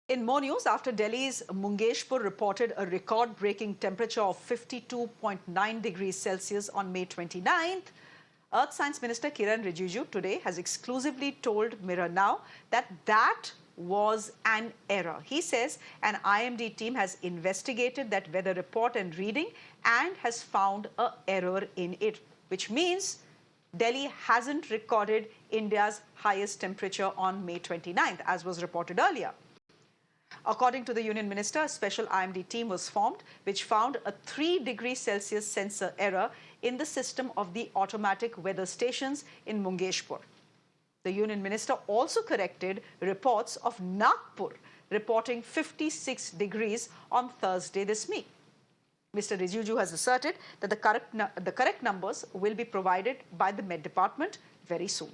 In more news, after Delhi's Mungeshpur reported a record-breaking temperature of 52.9 degrees Celsius on May 29th, Earth Science Minister Kiren Rijiju today has exclusively told Mirror Now that was an error. He says an IMD team has investigated that weather report and reading and has found an error in it, which means Delhi hasn't recorded India's highest temperature on May 29th, as was reported earlier. According to the Union Minister, a special IMD team was formed, which found a 3-degree-Celsius sensor error in the system of the automatic weather stations in Mungeshpur. The Union Minister also corrected reports of Nagpur reporting 56 degrees on Thursday this week. Mr. Rijiju has asserted that the correct numbers will be provided by the Met Department very soon.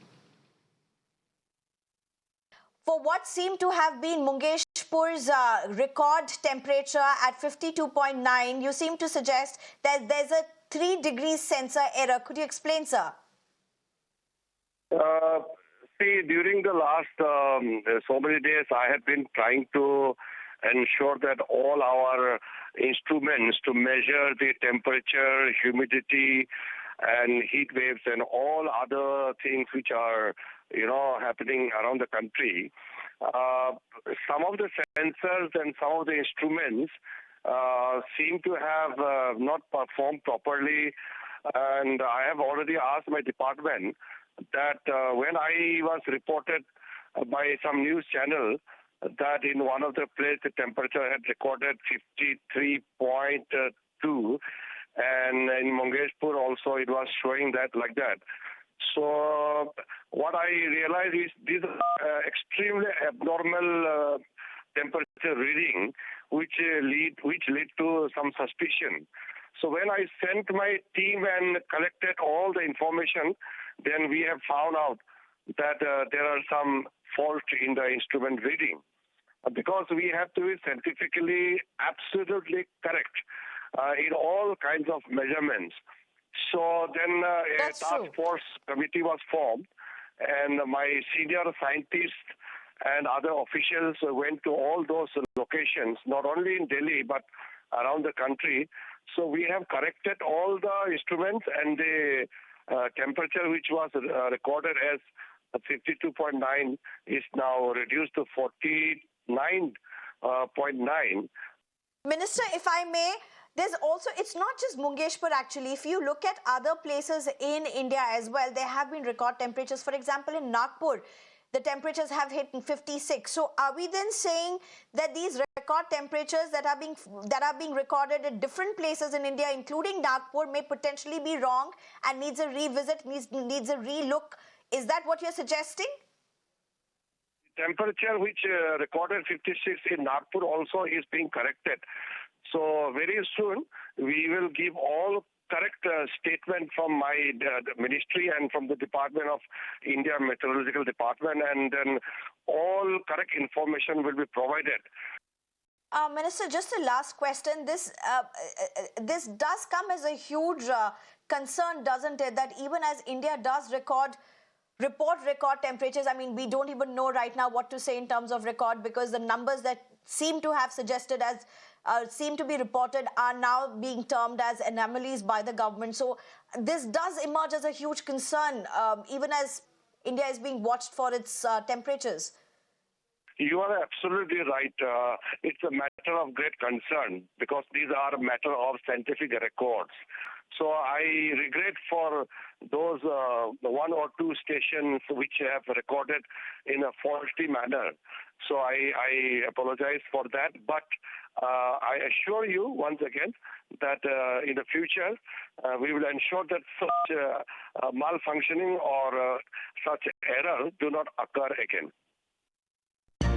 For what seemed to have been Mungeshpur's record temperature at 52.9, you seem to suggest that there's a 3 degrees sensor error. Could you explain, sir? See, during the last so many days, I have been trying to ensure that all our instruments to measure the temperature, humidity, and heat waves and all other things which are, happening around the country. Some of the sensors and some of the instruments seem to have not performed properly, and I have already asked my department that when I was reported by some news channel that in one of the places the temperature had recorded 53.2, and in Mungeshpur also it was showing that like that. So what I realized is these are extremely abnormal temperature reading, which lead to some suspicion. So when I sent my team and collected all the information, then we have found out that there are some faults in the instrument reading. Because we have to be scientifically absolutely correct in all kinds of measurements. So then a task force committee was formed, and my senior scientists and other officials went to all those locations, not only in Delhi, but around the country. So we have corrected all the instruments, and the temperature which was recorded as 52.9 is now reduced to 49.9. Minister, if I may, there's also, it's not just Mungeshpur actually. If you look at other places in India as well, there have been record temperatures. For example, in Nagpur, the temperatures have hit 56. So are we then saying that these record temperatures that are being recorded at different places in India, including Nagpur, may potentially be wrong and needs a revisit, needs a relook? Is that what you're suggesting? Temperature which recorded 56 in Nagpur also is being corrected. So very soon we will give all correct statement from my ministry and from the Department of India Meteorological Department, and then all correct information will be provided. Minister, just a last question. This does come as a huge concern, doesn't it? That even as India does report record temperatures, I mean, we don't even know right now what to say in terms of record, because the numbers that seem to have suggested as seem to be reported are now being termed as anomalies by the government. So this does emerge as a huge concern, even as India is being watched for its temperatures. You are absolutely right. It's a matter of great concern because these are a matter of scientific records. So I regret for those one or two stations which have recorded in a faulty manner. So I apologize for that. But I assure you once again that in the future we will ensure that such malfunctioning or such error do not occur again.